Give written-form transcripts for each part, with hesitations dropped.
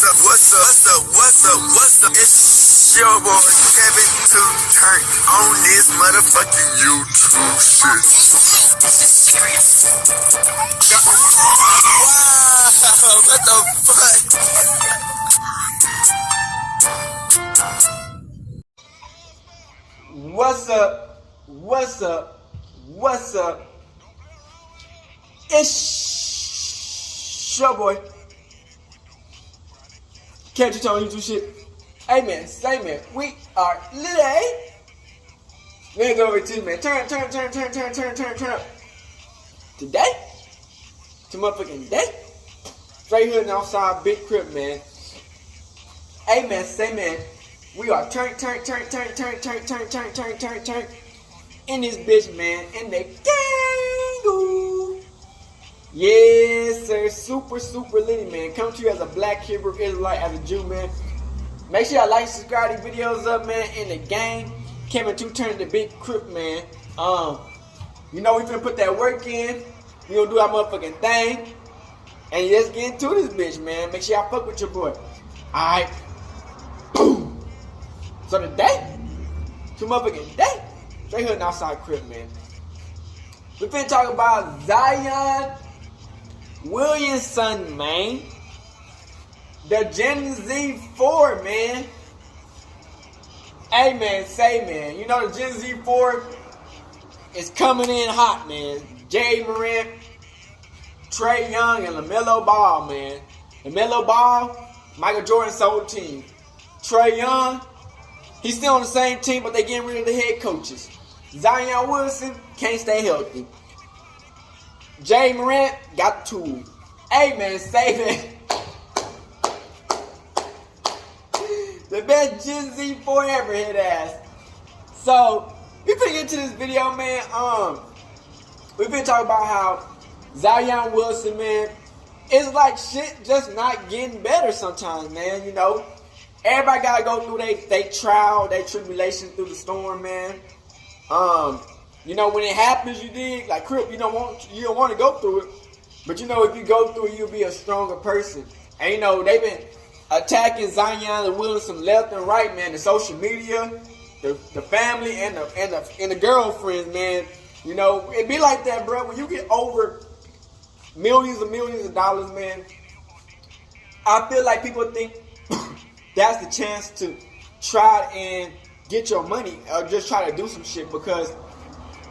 What's up? It's your boy Kevin to turn on this motherfucking YouTube shit. This is serious. Wow, what the fuck? What's up? It's your boy. Can't you tell me YouTube shit? Amen. Say man. We are lit. Man, go over to man. Turn up. Today? To motherfucking day? Straight hood and outside, big crib, man. Amen. Say man. We are turn in this bitch, man, in the gang. Yes, sir. Super litty, man. Come to you as a black Hebrew Israelite, as a Jew, man. Make sure y'all like, subscribe these videos up, man, in the gang. Kevin 2 turn the big crip, man. You know we finna put that work in. We gonna do our motherfucking thing. And let's get into this bitch, man. Make sure y'all fuck with your boy. Alright. Boom. So today, to motherfucking day, straight hood and outside crib, man. We finna talk about Zion Williamson, man. The Gen Z 4, man. Hey, man, say, man. You know the Gen Z 4 is coming in hot, man. Jay Morant, Trae Young, and LaMelo Ball, man. LaMelo Ball, Michael Jordan's old team. Trae Young, he's still on the same team, but they getting rid of the head coaches. Zion Williamson can't stay healthy. Jay Morant got the tool. Hey, man, say, man. The best Gen Z 4 ever hit ass. So, we finna get into this video, man. We finna talk about how Zion Wilson, man, it's like shit just not getting better sometimes, man. You know, everybody gotta go through they trial, they tribulation through the storm, man. You know, when it happens, you dig, like Crip, you don't want to go through it, but you know, if you go through it, you'll be a stronger person. And you know, they've been attacking Zion and Williamson left and right, man. The social media, the family, and the girlfriends, man. You know, it be like that, bro. When you get over millions of dollars, man, I feel like people think that's the chance to try and get your money or just try to do some shit because,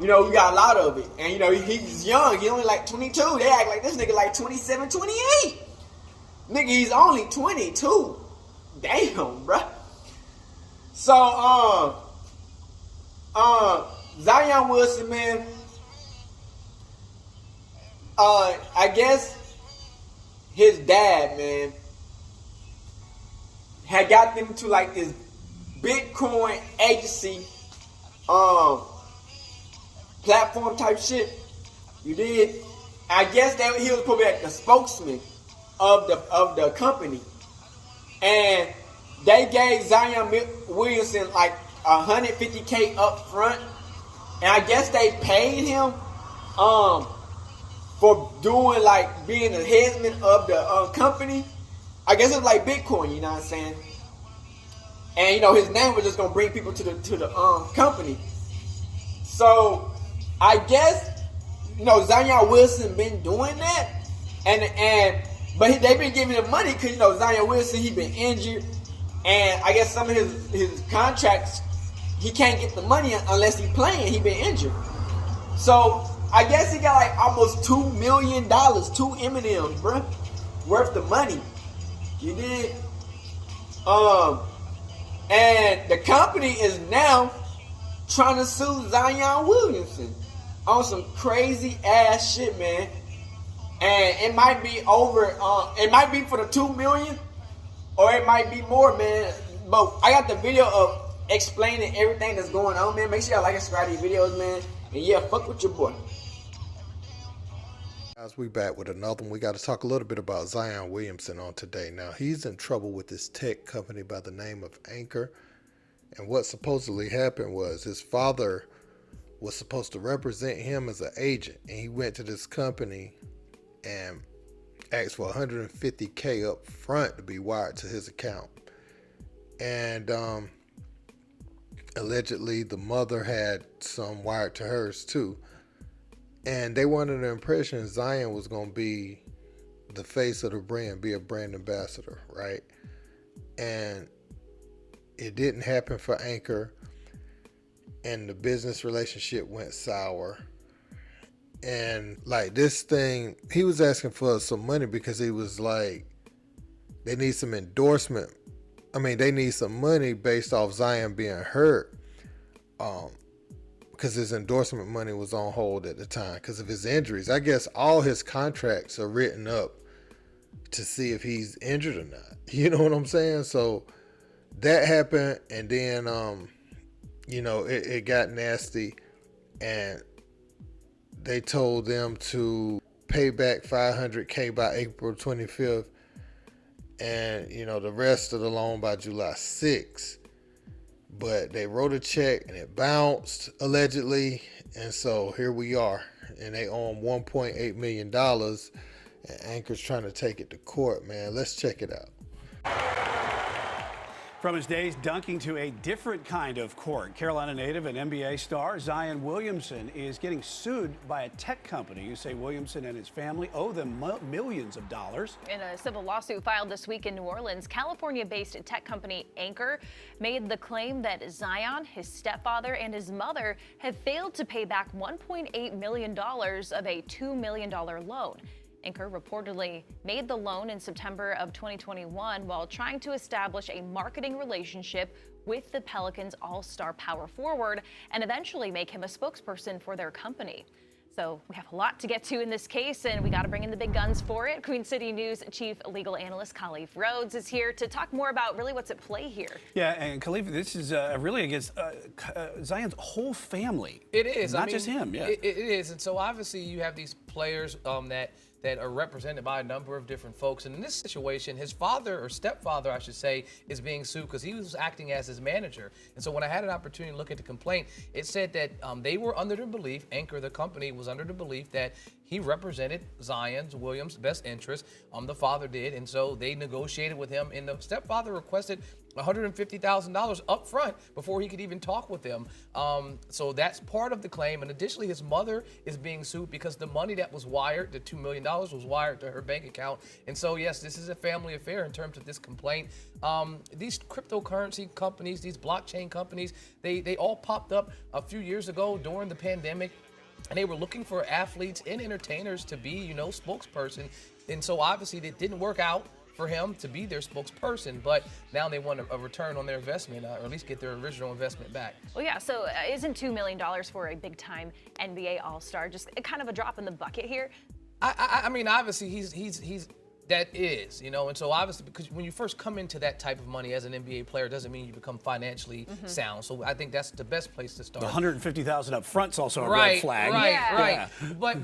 you know, you got a lot of it. And, you know, he's young. He only like 22. They act like this nigga like 27, 28. Nigga, he's only 22. Damn, bruh. So, Zion Wilson, man, I guess his dad, man, had got them to like this Bitcoin agency, platform type shit. You did. I guess that he was probably like the spokesman of the company, and they gave Zion Williamson like $150K up front, and I guess they paid him for doing like being the headman of the company. I guess it's like Bitcoin, you know what I'm saying? And you know his name was just gonna bring people to the company. So I guess, you know, Zion Wilson been doing that, but they've been giving him money because, you know, Zion Wilson, he been injured, and I guess some of his contracts, he can't get the money unless he playing. He been injured, so I guess he got like almost $2 million, 2 M&Ms, bruh, worth of money. You did. And the company is now trying to sue Zion Williamson on some crazy ass shit, man. And it might be over. It might be for the 2 million, or it might be more, man. But I got the video of explaining everything that's going on, man. Make sure y'all like and subscribe to these videos, man. And yeah, fuck with your boy. Guys, we back with another one. We got to talk a little bit about Zion Williamson on today. Now, he's in trouble with this tech company by the name of Anchor. And what supposedly happened was his father was supposed to represent him as an agent. And he went to this company and asked for $150K up front to be wired to his account. And allegedly the mother had some wired to hers too. And they were under the impression Zion was going to be the face of the brand, be a brand ambassador, right? And it didn't happen for Anchor, and the business relationship went sour. And like this thing, he was asking for some money because he was like, they need some endorsement. I mean, they need some money based off Zion being hurt, because his endorsement money was on hold at the time because of his injuries. I guess all his contracts are written up to see if he's injured or not. You know what I'm saying? So that happened, and then it got nasty, and they told them to pay back $500K by April 25th, and the rest of the loan by July 6th. But they wrote a check and it bounced allegedly, and so here we are, and they owe him $1.8 million, and Anchor's trying to take it to court. Man, let's check it out. From his days dunking to a different kind of court, Carolina native and NBA star Zion Williamson is getting sued by a tech company. You say Williamson and his family owe them millions of dollars. In a civil lawsuit filed this week in New Orleans, California-based tech company Anchor made the claim that Zion, his stepfather, and his mother have failed to pay back $1.8 million of a $2 million loan. Anchor reportedly made the loan in September of 2021 while trying to establish a marketing relationship with the Pelicans' all-star power forward and eventually make him a spokesperson for their company. So we have a lot to get to in this case, and we got to bring in the big guns for it. Queen City News Chief Legal Analyst Khalif Rhodes is here to talk more about really what's at play here. Yeah, and Khalif, this is really against Zion's whole family. It is. Not just him, yeah. It is. And so obviously you have these players that are represented by a number of different folks. And in this situation, his father, or stepfather, I should say, is being sued because he was acting as his manager. And so when I had an opportunity to look at the complaint, it said that they were under the belief, Anchor, the company, was under the belief that he represented Zion's, Williams' best interest. The father did, and so they negotiated with him, and the stepfather requested $150,000 up front before he could even talk with them. So that's part of the claim. And additionally, his mother is being sued because the money that was wired, the $2 million, was wired to her bank account. And so, yes, this is a family affair in terms of this complaint. These cryptocurrency companies, these blockchain companies, they all popped up a few years ago during the pandemic. And they were looking for athletes and entertainers to be, spokesperson. And so obviously it didn't work out for him to be their spokesperson, but now they want a return on their investment, or at least get their original investment back. Well, yeah, so isn't $2 million for a big-time NBA All-Star just kind of a drop in the bucket here? I mean, obviously he's that is, and so obviously, because when you first come into that type of money as an NBA player, doesn't mean you become financially sound. So I think that's the best place to start. The $150,000 up front's also a red flag. Right. Yeah. But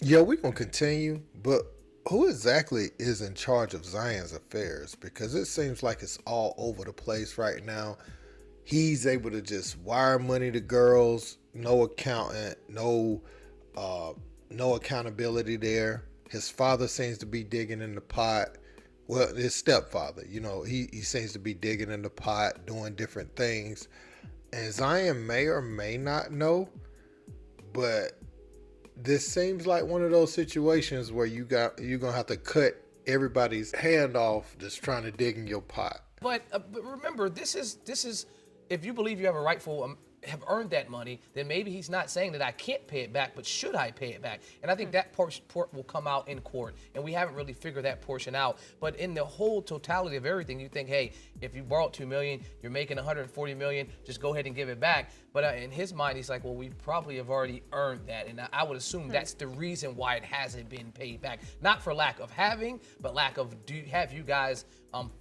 Yeah, we're going to continue, but who exactly is in charge of Zion's affairs? Because it seems like it's all over the place right now. He's able to just wire money to girls, no accountant, no accountability there. His father seems to be digging in the pot. Well, his stepfather, he seems to be digging in the pot, doing different things. And Zion may or may not know, but this seems like one of those situations where you're gonna have to cut everybody's hand off that's trying to dig in your pot. But remember, this is if you believe you have a rightful have earned that money, then maybe he's not saying that I can't pay it back, but should I pay it back? And I think that part will come out in court, and we haven't really figured that portion out. But in the whole totality of everything, you think, hey, if you borrowed $2 million, you're making $140 million, just go ahead and give it back. But in his mind, he's like, well, we probably have already earned that, and I would assume that's the reason why it hasn't been paid back. Not for lack of having, but lack of have you guys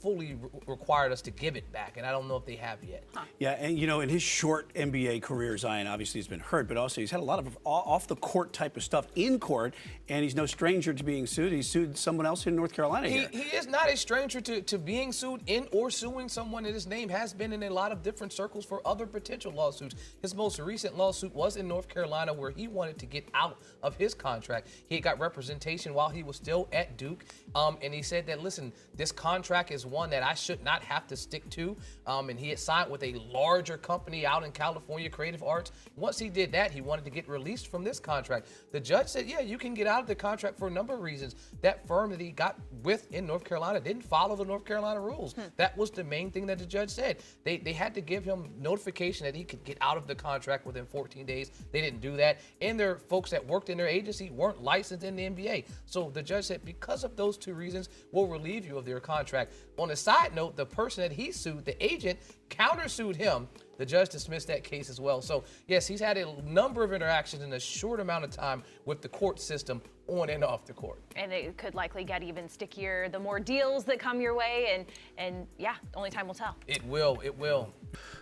fully required us to give it back, and I don't know if they have yet. Yeah, and you know, in his short NBA career, Zion obviously has been hurt, but also he's had a lot of off-the-court type of stuff in court, and he's no stranger to being sued. He sued someone else in North Carolina here. He is not a stranger to being sued in or suing someone, and his name has been in a lot of different circles for other potential lawsuits. His most recent lawsuit was in North Carolina, where he wanted to get out of his contract. He got representation while he was still at Duke, and he said that, listen, this contract is one that I should not have to stick to, and he had signed with a larger company out in California, Creative Arts. Once he did that, he wanted to get released from this contract. The judge said, yeah, you can get out of the contract for a number of reasons. That firm that he got with in North Carolina didn't follow the North Carolina rules. That was the main thing that the judge said. They had to give him notification that he could get out of the contract within 14 days. They didn't do that, and their folks that worked in their agency weren't licensed in the NBA. So the judge said, because of those two reasons, we'll relieve you of their contract. On a side note, the person that he sued, the agent, countersued him. The judge dismissed that case as well. So, yes, he's had a number of interactions in a short amount of time with the court system on and off the court. And it could likely get even stickier the more deals that come your way. And yeah, only time will tell. It will. It will.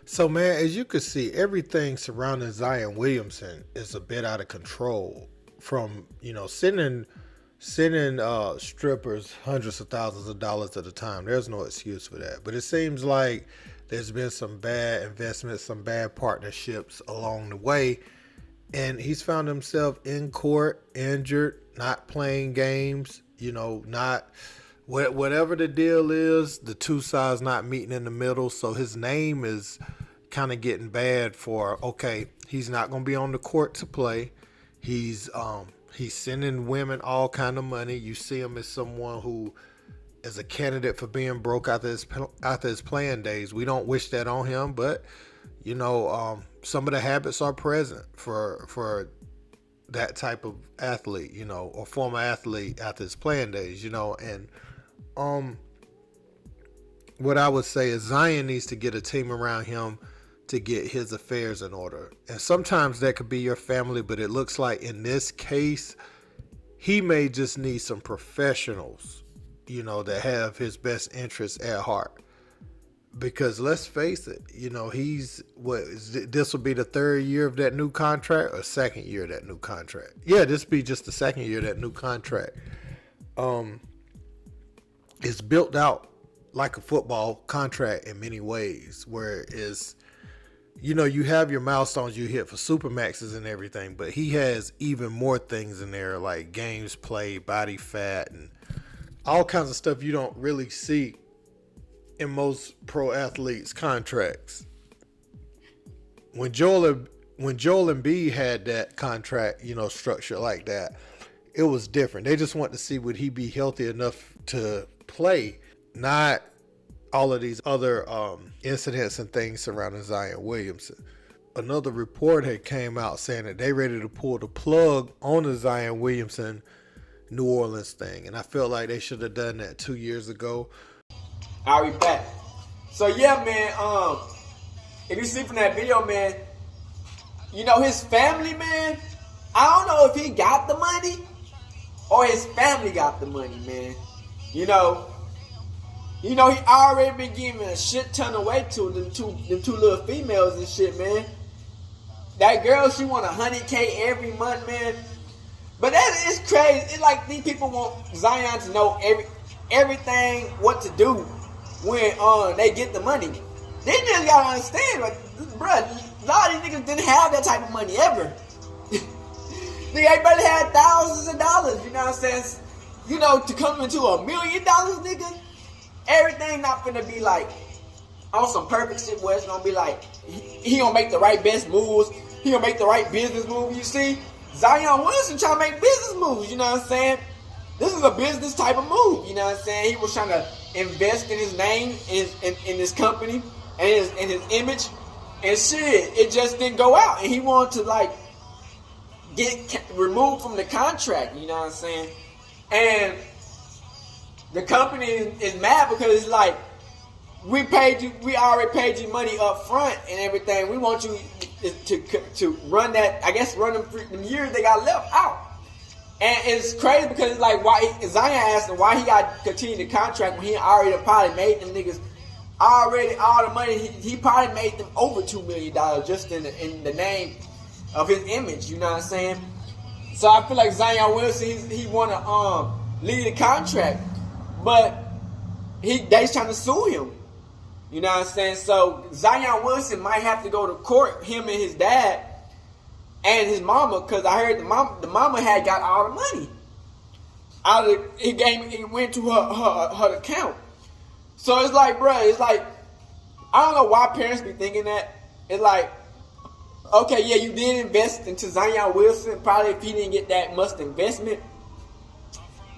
So, man, as you can see, everything surrounding Zion Williamson is a bit out of control. From, you know, sending strippers hundreds of thousands of dollars at a time. There's no excuse for that. But it seems like there's been some bad investments, some bad partnerships along the way. And he's found himself in court, injured, not playing games, you know, not whatever the deal is, the two sides not meeting in the middle. So his name is kind of getting bad for, okay, he's not going to be on the court to play. He's sending women all kind of money. You see him as someone who is a candidate for being broke after his playing days. We don't wish that on him, but you know, some of the habits are present for that type of athlete, you know, or former athlete after his playing days, you know. And what I would say is Zion needs to get a team around him to get his affairs in order. And sometimes that could be your family, but it looks like in this case, he may just need some professionals, you know, that have his best interests at heart. Because let's face it, you know, this will be the third year of that new contract or second year of that new contract. Yeah, this will be just the second year of that new contract. It's built out like a football contract in many ways, where it's, you know, you have your milestones you hit for Supermaxes and everything, but he has even more things in there, like games played, body fat, and all kinds of stuff you don't really see in most pro athletes' contracts. When Joel Embiid had that contract, you know, structured like that, it was different. They just wanted to see would he be healthy enough to play, not all of these other incidents and things surrounding Zion Williamson. Another report had came out saying that they ready to pull the plug on the Zion Williamson New Orleans thing, and I felt like they should have done that 2 years ago. I'll be back. So yeah, man, if you see from that video, man, you know, his family, man, I don't know if he got the money or his family got the money, man. You know, he already been giving a shit ton away to them two little females and shit, man. That girl, she want $100K every month, man. But that is crazy. It's like these people want Zion to know everything what to do when they get the money. They just gotta understand, like, bruh, a lot of these niggas didn't have that type of money ever. Everybody had thousands of dollars, you know what I'm saying? You know, to come into $1 million, nigga, everything not finna be like on some perfect shit where it's gonna be like he gonna make the right best moves, he gonna make the right business move. You see, Zion Williamson trying to make business moves, you know what I'm saying? This is a business type of move, you know what I'm saying? He was trying to invest in his name, in his company, and his image, and shit, it just didn't go out, and he wanted to like get removed from the contract, you know what I'm saying? And the company is mad because it's like, we already paid you money up front and everything. We want you to run that, I guess, run them years they got left out. And it's crazy because it's like why Zion asked him why he got to continue the contract when he already probably made them niggas already all the money. He probably made them over $2 million just in the name of his image. You know what I'm saying? So I feel like Zion Williamson he want to lead the contract, but they trying to sue him. You know what I'm saying? So Zion Williamson might have to go to court, him and his dad and his mama, because I heard the mama had got all the money out of it went to her account. So it's like, bro, it's like I don't know why parents be thinking that. It's like, okay, yeah, you did invest into Zion Williamson. Probably if he didn't get that much investment,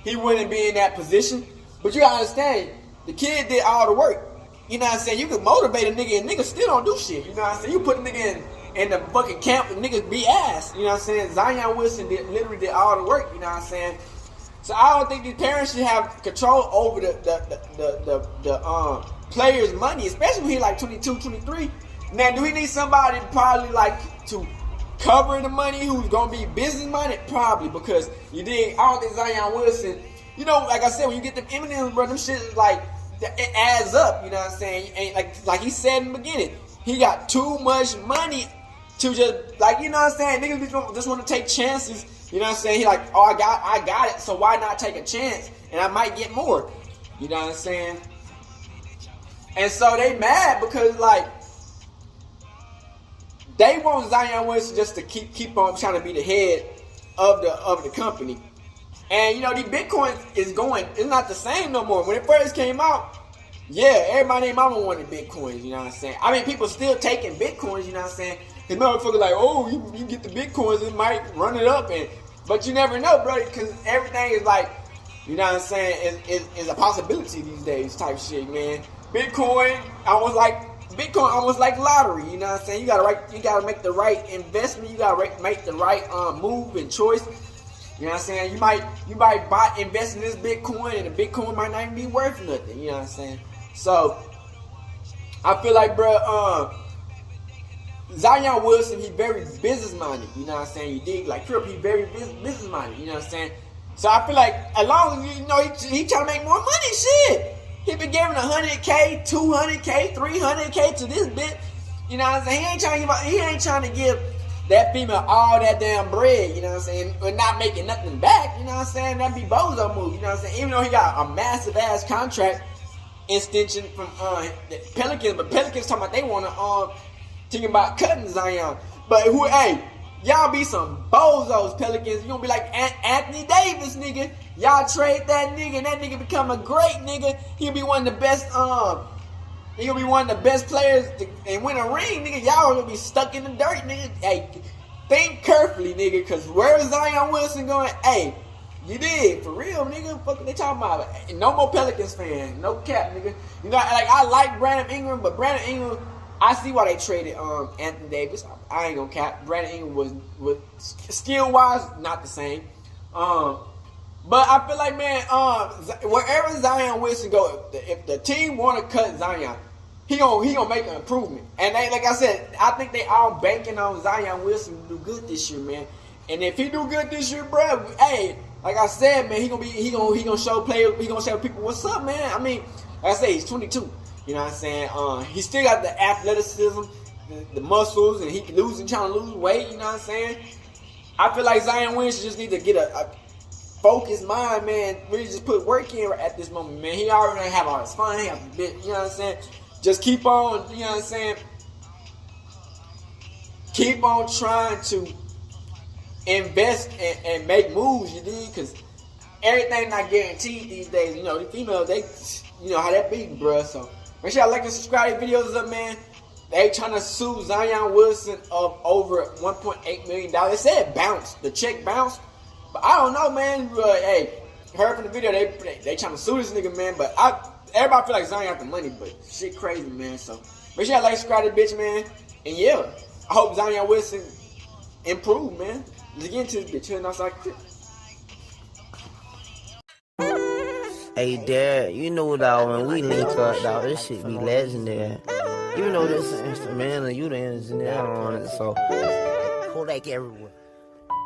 he wouldn't be in that position. But you gotta understand, the kid did all the work. You know what I'm saying? You can motivate a nigga and niggas still don't do shit. You know what I'm saying? You put a nigga in the fucking camp and niggas be ass. You know what I'm saying? Zion Williamson literally did all the work. You know what I'm saying? So I don't think these parents should have control over the players' money, especially when he's like 22, 23. Now, do we need somebody probably like to cover the money who's gonna be business minded? Probably, because you did. I don't think Zion Williamson. You know, like I said, when you get them M&Ms, bro, them shit is like it adds up. You know what I'm saying? You ain't like he said in the beginning. He got too much money to just like, you know what I'm saying? Niggas just want to take chances. You know what I'm saying? He like, oh, I got it, so why not take a chance? And I might get more. You know what I'm saying? And so they mad because like they want Zion Williamson just to keep on trying to be the head of the company. And you know, the Bitcoin is going, it's not the same no more. When it first came out, yeah, everybody and mama wanted Bitcoins, you know what I'm saying? I mean, people still taking Bitcoins, you know what I'm saying? Because motherfuckers like, oh, you get the Bitcoins, it might run it up, but you never know, bro, because everything is like, you know what I'm saying, is a possibility these days type shit, man. Bitcoin almost like lottery, you know what I'm saying? You gotta make the right investment, you gotta make the right move and choice. You know what I'm saying? You might invest in this Bitcoin and the Bitcoin might not even be worth nothing. You know what I'm saying? So I feel like, bro, Zion Williamson, he's very business minded. You know what I'm saying? You dig? Like Trip, he's very business minded. You know what I'm saying? So I feel like as long as you know he trying to make more money, shit. He been giving 100K, 200K, 300K to this bit. You know what I'm saying? He ain't trying to give that female all that damn bread, you know what I'm saying, but not making nothing back, you know what I'm saying? That'd be bozo move, you know what I'm saying? Even though he got a massive ass contract extension from the Pelicans, but Pelicans talking about they want to thinking about cutting Zion. But y'all be some bozos, Pelicans. You gonna be like Anthony Davis, nigga. Y'all trade that nigga and that nigga become a great nigga. He'll be one of the best He gonna be one of the best players and win a ring, nigga. Y'all gonna be stuck in the dirt, nigga. Hey, think carefully, nigga, because where is Zion Williamson going? Hey, you did, for real, nigga. Fuck what they talking about? No more Pelicans fan. No cap, nigga. You know, like, I like Brandon Ingram, but Brandon Ingram, I see why they traded Anthony Davis. I ain't gonna cap. Brandon Ingram was skill-wise not the same. But I feel like, man, wherever Zion Williamson go, if the team want to cut Zion, he gonna make an improvement. And like I said, I think they all banking on Zion Williamson to do good this year, man. And if he do good this year, bro, hey, like I said, man, he gonna show players, he gonna show people what's up, man. I mean, like I say, he's 22. You know what I'm saying? He still got the athleticism, the muscles, and he can trying to lose weight. You know what I'm saying? I feel like Zion Williamson just need to get a focused mind, man. Really just put work in at this moment, man. He already have all his fun. He have a bit, you know what I'm saying? Just keep on, you know what I'm saying? Keep on trying to invest and make moves, you dig? Because everything not guaranteed these days. You know, the females, they, you know how that be, bruh. So make sure y'all like and subscribe to videos up, man. They trying to sue Zion Williamson of over $1.8 million. They said it bounced. The check bounced. But I don't know, man. Hey, heard from the video, they trying to sue this nigga, man. But everybody feel like Zion got the money, but shit crazy, man. So make sure y'all like, subscribe to the bitch, man. And yeah, I hope Zion Williamson improve, man. Let's get into this bitch. Chilling outside crib. Hey, Dad, you know, dog, when we link up, dog, this shit be legendary. You know this instrumental, you the engineer on it, so Kodak everywhere.